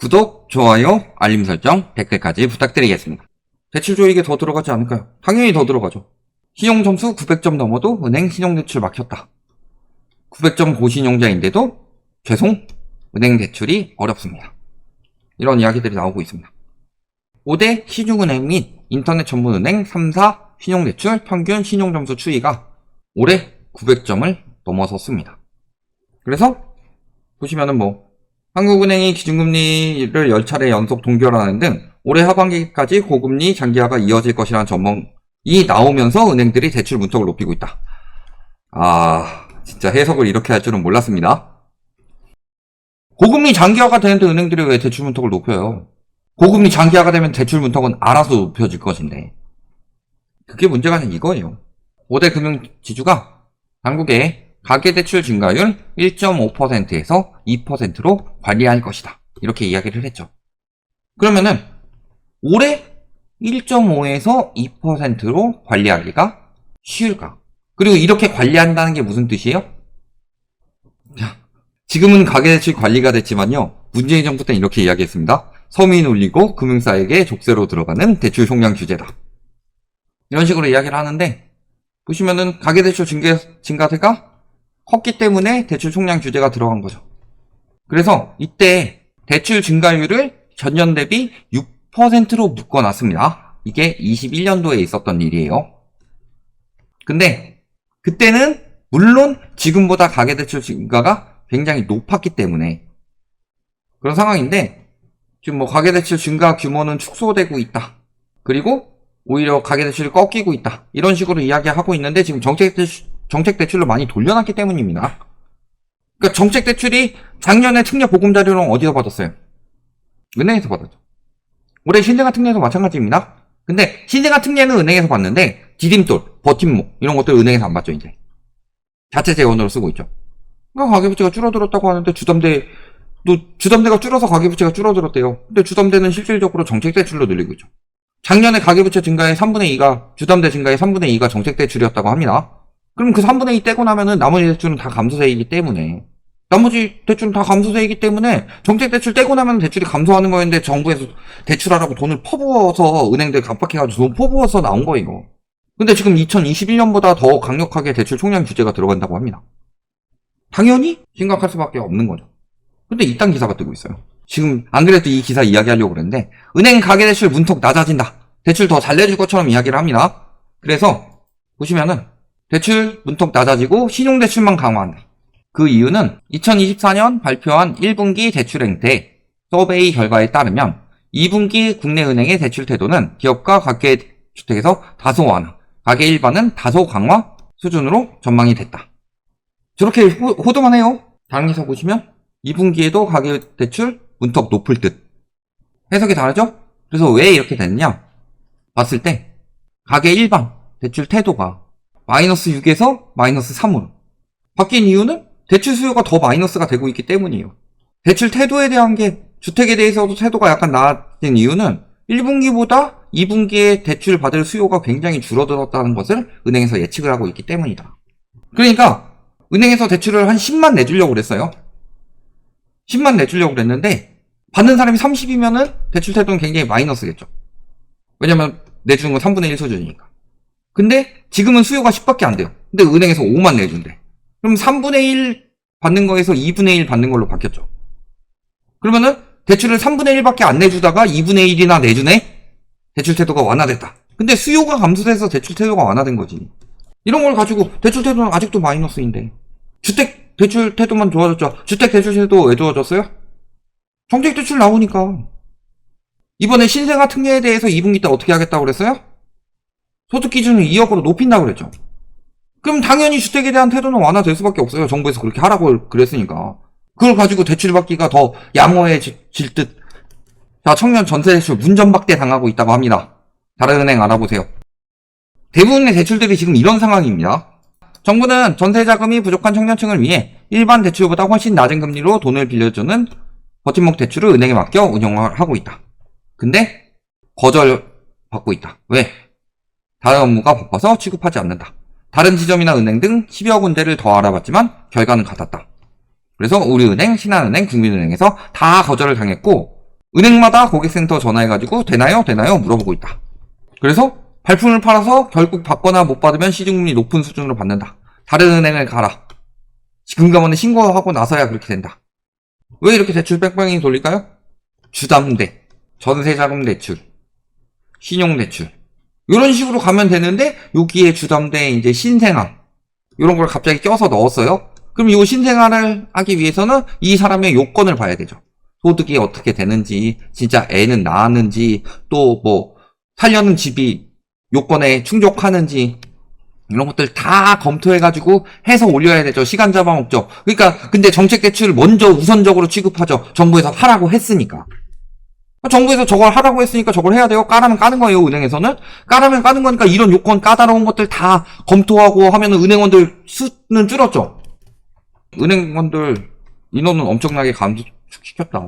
구독, 좋아요, 알림 설정, 댓글까지 부탁드리겠습니다. 대출 조익에 더 들어가지 않을까요? 당연히 더 들어가죠. 신용 점수 900점 넘어도 은행 신용 대출 막혔다. 900점 고신용자인데도 죄송, 은행 대출이 어렵습니다. 이런 이야기들이 나오고 있습니다. 5대 시중은행 및 인터넷 전문은행 3사 신용대출 평균 신용점수 추이가 올해 900점을 넘어섰습니다. 그래서 보시면은 한국은행이 기준금리를 10차례 연속 동결하는 등 올해 하반기까지 고금리 장기화가 이어질 것이라는 전망이 나오면서 은행들이 대출 문턱을 높이고 있다. 진짜 해석을 이렇게 할 줄은 몰랐습니다. 고금리 장기화가 되는데 은행들이 왜 대출 문턱을 높여요? 고금리 장기화가 되면 대출 문턱은 알아서 높여질 것인데. 그게 문제가 아니라 이거예요. 5대 금융지주가 당국에 가계대출 증가율 1.5%에서 2%로 관리할 것이다. 이렇게 이야기를 했죠. 그러면은 올해 1.5에서 2%로 관리하기가 쉬울까? 그리고 이렇게 관리한다는 게 무슨 뜻이에요? 지금은 가계대출 관리가 됐지만요. 문재인 정부 때는 이렇게 이야기했습니다. 서민 울리고 금융사에게 족쇄로 들어가는 대출 총량 규제다. 이런 식으로 이야기를 하는데 보시면은 가계대출 증가세가 컸기 때문에 대출 총량 규제가 들어간 거죠. 그래서 이때 대출 증가율을 전년 대비 6%로 묶어놨습니다. 이게 21년도에 있었던 일이에요. 근데 그때는 물론 지금보다 가계대출 증가가 굉장히 높았기 때문에 그런 상황인데 지금 가계대출 증가 규모는 축소되고 있다. 그리고 오히려 가계대출이 꺾이고 있다. 이런 식으로 이야기하고 있는데 지금 정책대출로 많이 돌려놨기 때문입니다. 그러니까 정책대출이 작년에 특례 보금자리론 어디서 받았어요? 은행에서 받았죠. 올해 신생아 특례도 마찬가지입니다. 근데 신생아 특례는 은행에서 받는데 디딤돌, 버팀목 이런 것들 은행에서 안 받죠 이제. 자체 재원으로 쓰고 있죠. 그러니까 가계부채가 줄어들었다고 하는데 주담대가 줄어서 가계부채가 줄어들었대요. 근데 주담대는 실질적으로 정책대출로 늘리고 있죠. 작년에 가계부채 증가의 3분의 2가 주담대 증가의 3분의 2가 정책대출이었다고 합니다. 그럼 그 3분의 2 떼고 나면은 나머지 대출은 다 감소세이기 때문에 정책대출 떼고 나면 대출이 감소하는 거였는데 정부에서 대출하라고 돈을 퍼부어서 은행들 갑박해가지고 돈 퍼부어서 나온 거예요. 근데 지금 2021년보다 더 강력하게 대출 총량 규제가 들어간다고 합니다. 당연히 심각할 수밖에 없는 거죠. 근데 이딴 기사가 뜨고 있어요. 지금 안 그래도 이 기사 이야기하려고 그랬는데 은행 가계대출 문턱 낮아진다. 대출 더 잘 내줄 것처럼 이야기를 합니다. 그래서 보시면은 대출 문턱 낮아지고 신용대출만 강화한다. 그 이유는 2024년 발표한 1분기 대출 행태 서베이 결과에 따르면 2분기 국내 은행의 대출 태도는 기업과 가계주택에서 다소 완화, 가계 일반은 다소 강화 수준으로 전망이 됐다. 저렇게 호도만 해요. 다른 기사 보시면 2분기에도 가계대출 문턱 높을 듯. 해석이 다르죠? 그래서 왜 이렇게 됐냐? 봤을 때 가계 일반 대출 태도가 마이너스 6에서 마이너스 3으로 바뀐 이유는 대출 수요가 더 마이너스가 되고 있기 때문이에요. 대출 태도에 대한 게 주택에 대해서도 태도가 약간 나아진 이유는 1분기보다 2분기에 대출 받을 수요가 굉장히 줄어들었다는 것을 은행에서 예측을 하고 있기 때문이다. 그러니까 은행에서 대출을 한 10만 내주려고 그랬어요. 10만 내주려고 그랬는데 받는 사람이 30이면은 대출 태도는 굉장히 마이너스겠죠. 왜냐면 내주는 건 3분의 1 수준이니까. 근데 지금은 수요가 10밖에 안 돼요. 근데 은행에서 5만 내준대. 그럼 3분의 1 받는 거에서 2분의 1 받는 걸로 바뀌었죠. 그러면은 대출을 3분의 1밖에 안 내주다가 2분의 1이나 내주네? 대출 태도가 완화됐다. 근데 수요가 감소돼서 대출 태도가 완화된 거지. 이런 걸 가지고 대출 태도는 아직도 마이너스인데 주택 대출 태도만 좋아졌죠. 주택 대출 태도 왜 좋아졌어요? 정책 대출 나오니까. 이번에 신생아 특례에 대해서 2분기 때 어떻게 하겠다고 그랬어요? 소득 기준을 2억으로 높인다고 그랬죠. 그럼 당연히 주택에 대한 태도는 완화될 수밖에 없어요. 정부에서 그렇게 하라고 그랬으니까. 그걸 가지고 대출 받기가 더 양호해질 듯. 자, 청년 전세 대출 문전박대 당하고 있다고 합니다. 다른 은행 알아보세요. 대부분의 대출들이 지금 이런 상황입니다. 정부는 전세 자금이 부족한 청년층을 위해 일반 대출보다 훨씬 낮은 금리로 돈을 빌려주는 버팀목 대출을 은행에 맡겨 운영하고 있다. 근데 거절받고 있다. 왜? 다른 업무가 바빠서 취급하지 않는다. 다른 지점이나 은행 등 10여 군데를 더 알아봤지만 결과는 같았다. 그래서 우리은행, 신한은행, 국민은행에서 다 거절을 당했고 은행마다 고객센터 전화해가지고 되나요? 물어보고 있다. 그래서 발품을 팔아서 결국 받거나 못 받으면 시중금리 높은 수준으로 받는다. 다른 은행을 가라. 금감원에 신고하고 나서야 그렇게 된다. 왜 이렇게 대출 뺑뺑이 돌릴까요? 주담대, 전세자금 대출, 신용대출 이런 식으로 가면 되는데 여기에 주담대에 이제 신생아 이런 걸 갑자기 껴서 넣었어요. 그럼 이 신생아를 하기 위해서는 이 사람의 요건을 봐야 되죠. 소득이 어떻게 되는지, 진짜 애는 낳았는지, 또 뭐 살려는 집이 요건에 충족하는지 이런 것들 다 검토해가지고 해서 올려야 되죠. 시간 잡아먹죠. 그러니까 근데 정책대출을 먼저 우선적으로 취급하죠. 정부에서 하라고 했으니까. 정부에서 저걸 하라고 했으니까 저걸 해야 돼요. 까라면 까는 거예요. 은행에서는. 까라면 까는 거니까 이런 요건 까다로운 것들 다 검토하고 하면 은행원들 수는 줄었죠. 은행원들 인원은 엄청나게 감축시켰다.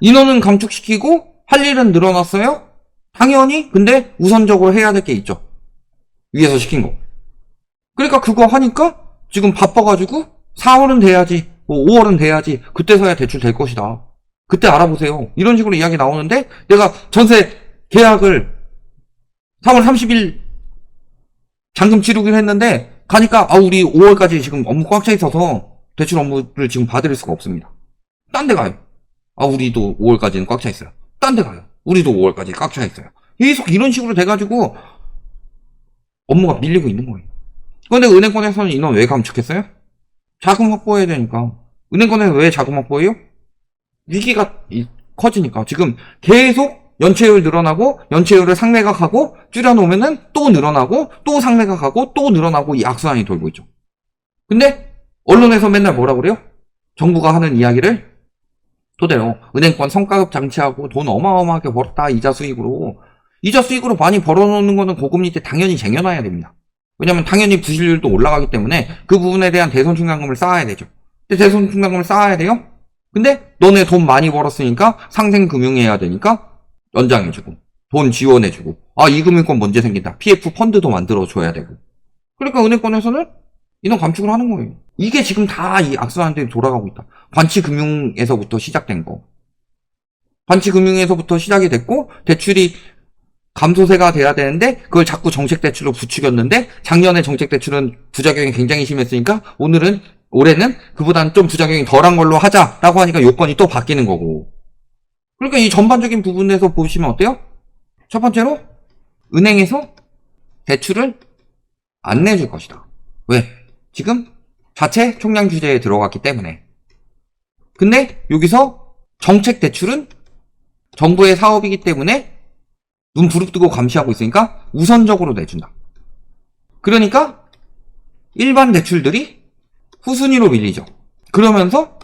인원은 감축시키고 할 일은 늘어났어요? 당연히. 근데 우선적으로 해야 될 게 있죠. 위에서 시킨 거. 그러니까 그거 하니까 지금 바빠가지고 4월은 돼야지, 뭐 5월은 돼야지, 그때서야 대출 될 것이다. 그때 알아보세요. 이런 식으로 이야기 나오는데 내가 전세 계약을 4월 30일 잔금 치르기로 했는데 가니까 우리 5월까지 지금 업무 꽉 차 있어서 대출 업무를 지금 받을 수가 없습니다. 딴 데 가요. 우리도 5월까지는 꽉 차 있어요. 딴 데 가요. 우리도 5월까지 꽉 차 있어요. 계속 이런 식으로 돼가지고 업무가 밀리고 있는 거예요. 그런데 은행권에서는 인원 왜 감축했어요? 자금 확보해야 되니까. 은행권에서 왜 자금 확보해요? 위기가 커지니까. 지금 계속 연체율 늘어나고 연체율을 상매각하고 줄여놓으면은 또 늘어나고 또 상매각하고 또 늘어나고 이 악순환이 돌고 있죠. 근데 언론에서 맨날 뭐라 그래요? 정부가 하는 이야기를 토대로 은행권 성과급 장치하고 돈 어마어마하게 벌었다. 이자 수익으로 많이 벌어놓는 거는 고금리 때 당연히 쟁여놔야 됩니다. 왜냐면 당연히 부실률도 올라가기 때문에 그 부분에 대한 대손 충당금을 쌓아야 되죠. 근데 대손 충당금을 쌓아야 돼요? 근데 너네 돈 많이 벌었으니까 상생금융해야 되니까 연장해주고 돈 지원해주고 이금융권 문제 생긴다. PF 펀드도 만들어줘야 되고. 그러니까 은행권에서는 인원 감축을 하는 거예요. 이게 지금 다 이 악순환들이 돌아가고 있다. 관치금융에서부터 시작된 거. 관치금융에서부터 시작이 됐고 대출이 감소세가 돼야 되는데 그걸 자꾸 정책대출로 부추겼는데 작년에 정책대출은 부작용이 굉장히 심했으니까 올해는 그보다는 좀 부작용이 덜한 걸로 하자라고 하니까 요건이 또 바뀌는 거고. 그러니까 이 전반적인 부분에서 보시면 어때요? 첫 번째로 은행에서 대출을 안 내줄 것이다. 왜? 지금 자체 총량 규제에 들어갔기 때문에. 근데 여기서 정책 대출은 정부의 사업이기 때문에 눈 부릅뜨고 감시하고 있으니까 우선적으로 내준다. 그러니까 일반 대출들이 후순위로 밀리죠. 그러면서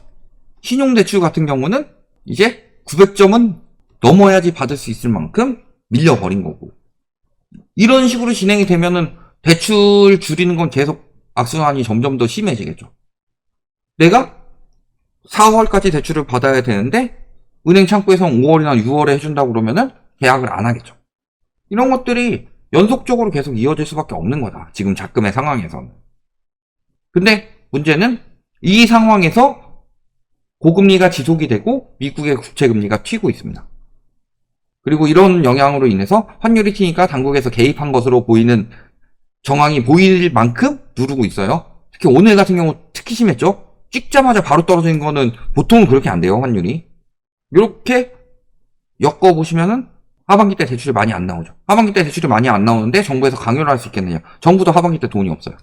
신용대출 같은 경우는 이제 900점은 넘어야지 받을 수 있을 만큼 밀려버린 거고. 이런 식으로 진행이 되면은 대출 줄이는 건 계속 악순환이 점점 더 심해지겠죠. 내가 4월까지 대출을 받아야 되는데 은행 창구에서 5월이나 6월에 해준다고 그러면은 계약을 안 하겠죠. 이런 것들이 연속적으로 계속 이어질 수밖에 없는 거다. 지금 작금의 상황에서는. 근데 문제는 이 상황에서 고금리가 지속이 되고 미국의 국채금리가 튀고 있습니다. 그리고 이런 영향으로 인해서 환율이 튀니까 당국에서 개입한 것으로 보이는 정황이 보일 만큼 누르고 있어요. 특히 오늘 같은 경우 특히 심했죠. 찍자마자 바로 떨어지는 거는 보통은 그렇게 안 돼요. 환율이. 이렇게 엮어보시면은 하반기 때 대출이 많이 안 나오죠. 하반기 때 대출이 많이 안 나오는데 정부에서 강요를 할 수 있겠느냐. 정부도 하반기 때 돈이 없어요.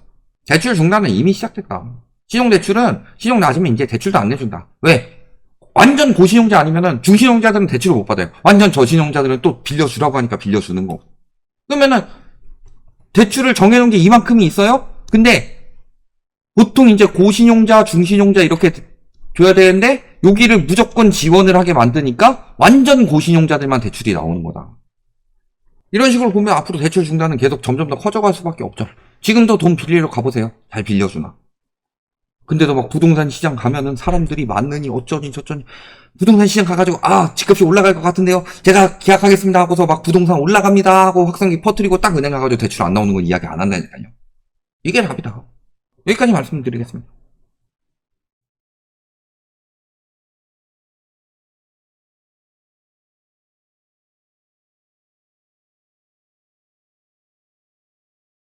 대출 중단은 이미 시작됐다. 신용대출은 신용 낮으면 이제 대출도 안 내준다. 왜? 완전 고신용자 아니면은 중신용자들은 대출을 못 받아요. 완전 저신용자들은 또 빌려주라고 하니까 빌려주는 거. 그러면은 대출을 정해놓은 게 이만큼이 있어요? 근데 보통 이제 고신용자, 중신용자 이렇게 줘야 되는데 여기를 무조건 지원을 하게 만드니까 완전 고신용자들만 대출이 나오는 거다. 이런 식으로 보면 앞으로 대출 중단은 계속 점점 더 커져갈 수밖에 없죠. 지금도 돈 빌리러 가보세요. 잘 빌려주나. 근데도 막 부동산 시장 가면은 사람들이 많으니 어쩌니 저쩌니 부동산 시장 가가지고 집값이 올라갈 것 같은데요. 제가 계약하겠습니다 하고서 막 부동산 올라갑니다 하고 확성기 퍼뜨리고 딱 은행 가가지고 대출 안 나오는 건 이야기 안 한다니까요. 이게 답이다. 여기까지 말씀드리겠습니다.